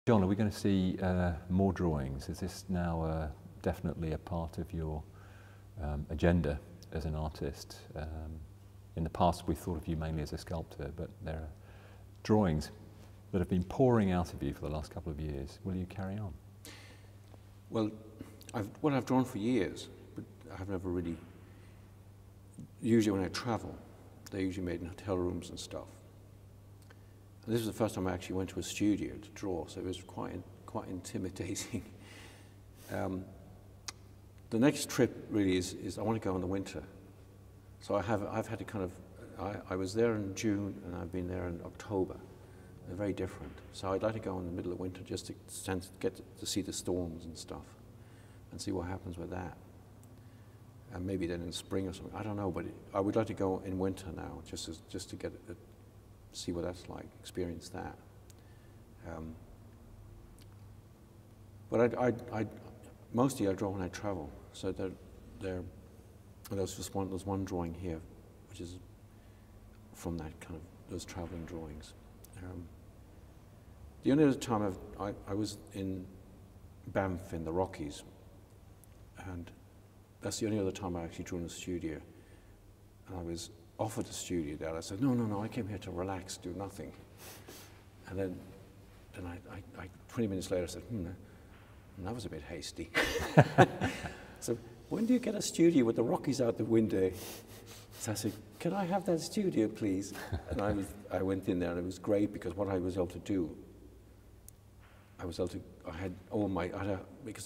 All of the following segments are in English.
John, are we going to see more drawings? Is this now definitely a part of your agenda as an artist? In the past we thought of you mainly as a sculptor, but there are drawings that have been pouring out of you for the last couple of years. Will you carry on? Well, I've drawn for years, but I've never really, usually when I travel, they're usually made in hotel rooms and stuff. And this was the first time I actually went to a studio to draw, so it was quite intimidating. The next trip really is I want to go in the winter. So I've had to kind of, I was there in June and I've been there in October. They're very different. So I'd like to go in the middle of winter just to get to see the storms and stuff and see what happens with that. And maybe then in spring or something, I don't know, but I would like to go in winter now just to get see what that's like, experience that. But mostly I draw when I travel. So there's one drawing here, which is from that kind of those traveling drawings. The only other time I was in Banff in the Rockies, and that's the only other time I actually drew in a studio. And I was offered a studio there. I said, no, I came here to relax, do nothing. And then I 20 minutes later, I said, that was a bit hasty. So, when do you get a studio with the Rockies out the window? So I said, can I have that studio, please? And I went in there, and it was great because what I was able to do, because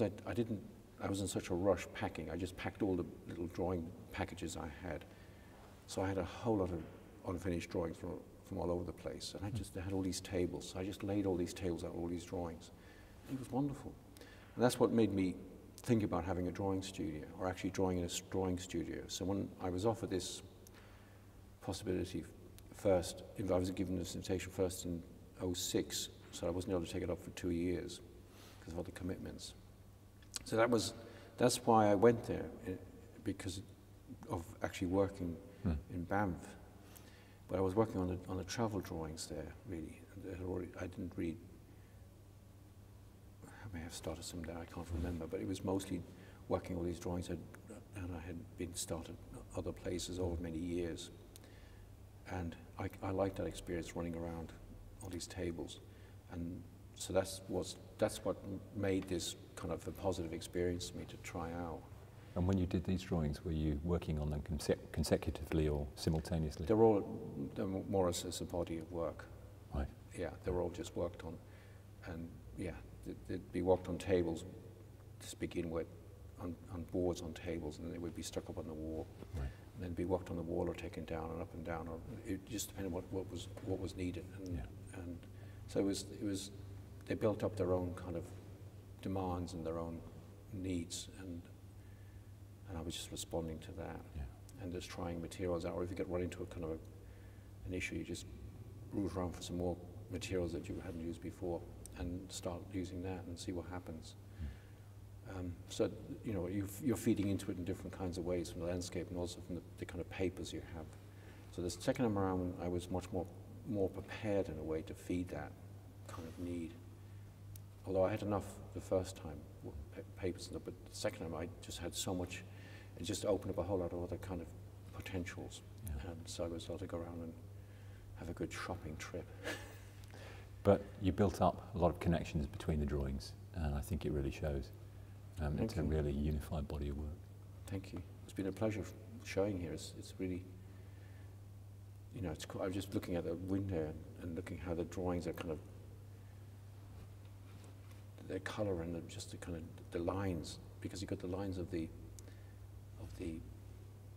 I was in such a rush packing, I just packed all the little drawing packages I had. So I had a whole lot of unfinished drawings from all over the place. And I had all these tables. So I just laid all these tables out, all these drawings. It was wonderful. And that's what made me think about having a drawing studio, or actually drawing in a drawing studio. So when I was offered this possibility first, I was given this invitation first in '06, so I wasn't able to take it up for 2 years because of other commitments. So that's why I went there, because of actually working in Banff. But I was working on the travel drawings there, really. I didn't read. I may have started some there, I can't remember, but it was mostly working all these drawings, and I had been started other places over many years. And I liked that experience, running around all these tables. And so that's what made this kind of a positive experience for me to try out. And when you did these drawings, were you working on them consecutively or simultaneously? They're more as a body of work. Right. Yeah, they were all just worked on. And yeah, they'd be worked on tables to begin with, on boards on tables, and then they would be stuck up on the wall. Right. And then be worked on the wall or taken down and up and down, or it just depended on what was needed. And so it was they built up their own kind of demands and their own needs, and I was just responding to that, and just trying materials out. Or if you run into a kind of an issue, you just root around for some more materials that you hadn't used before, and start using that and see what happens. So you're feeding into it in different kinds of ways, from the landscape and also from the kind of papers you have. So the second time around, I was much more prepared in a way to feed that kind of need. Although I had enough the first time, papers and stuff, but the second time I just had so much. It just opened up a whole lot of other kind of potentials, and so I was able to go around and have a good shopping trip. But you built up a lot of connections between the drawings, and I think it really shows. It's a really unified body of work. Thank you. It's been a pleasure showing here. It's really, it's cool. I'm just looking at the window and looking how the drawings are kind of, their colour and just the kind of the lines, because you've got the lines of the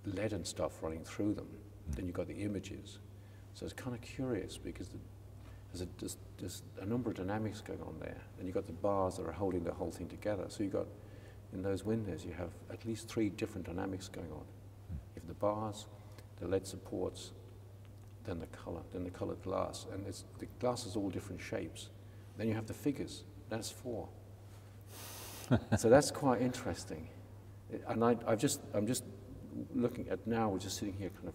lead and stuff running through them. Then you've got the images. So it's kind of curious because there's a number of dynamics going on there. And you've got the bars that are holding the whole thing together. So you've got, in those windows, you have at least 3 different dynamics going on. You have the bars, the lead supports, then the coloured glass. And the glass is all different shapes. Then you have the figures. That's 4. So that's quite interesting. And I'm just looking at now, we're just sitting here kind of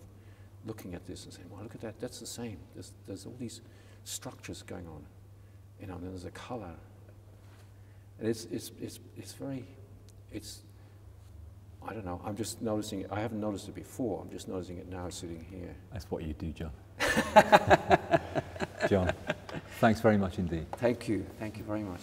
looking at this and saying, well, look at that, that's the same. There's all these structures going on, and then there's a colour, And it's very, I don't know, I'm just noticing it. I haven't noticed it before, I'm just noticing it now sitting here. That's what you do, John. John, thanks very much indeed. Thank you very much.